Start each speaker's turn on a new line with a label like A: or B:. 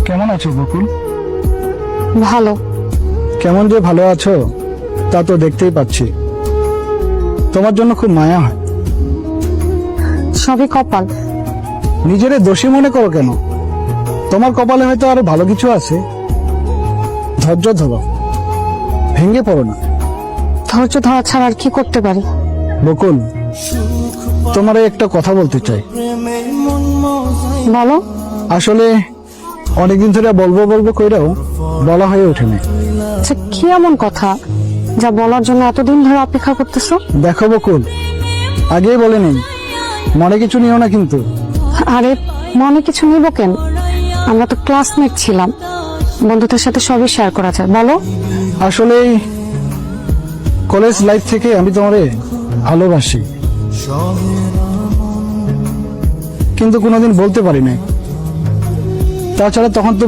A: কেমন আছো বকুল?
B: ভালো।
A: কেমন যে ভালো আছো তা তো দেখতেই পাচ্ছি। তোমার জন্য খুব মায়া হয়।
B: সবই কপাল।
A: নিজেরে দোষী মনে করো কেন? তোমার কপালে হয়তো আরো ভালো কিছু আছে। ধৈর্য ধরো, ভেঙে পড়ো না।
B: ধৈর্য ধরা ছাড়া আর কি করতে পারি?
A: বকুল, তোমার একটা কথা বলতে চাই।
B: বলো।
A: আসলে অনেকদিন ধরে বলবো বলবো কইরাও বলা হয়ে ওঠেনি।
B: আচ্ছা, কি এমন কথা যা বলার জন্য এতদিন ধরে অপেক্ষা করতেছো?
A: দেখো বকুল, আগেই বলে নেই, মনে কিছু নিও না কিন্তু।
B: আরে মনে কিছু নিব কেন? আমরা তো ক্লাসমেট ছিলাম, বন্ধুদের সাথে সবই শেয়ার করা যায়। বলো।
A: আসলে কলেজ লাইফ থেকে আমি তোমারে ভালোবাসি, কিন্তু কোনোদিন বলতে পারি নাই। তাছাড়া তখন তুমি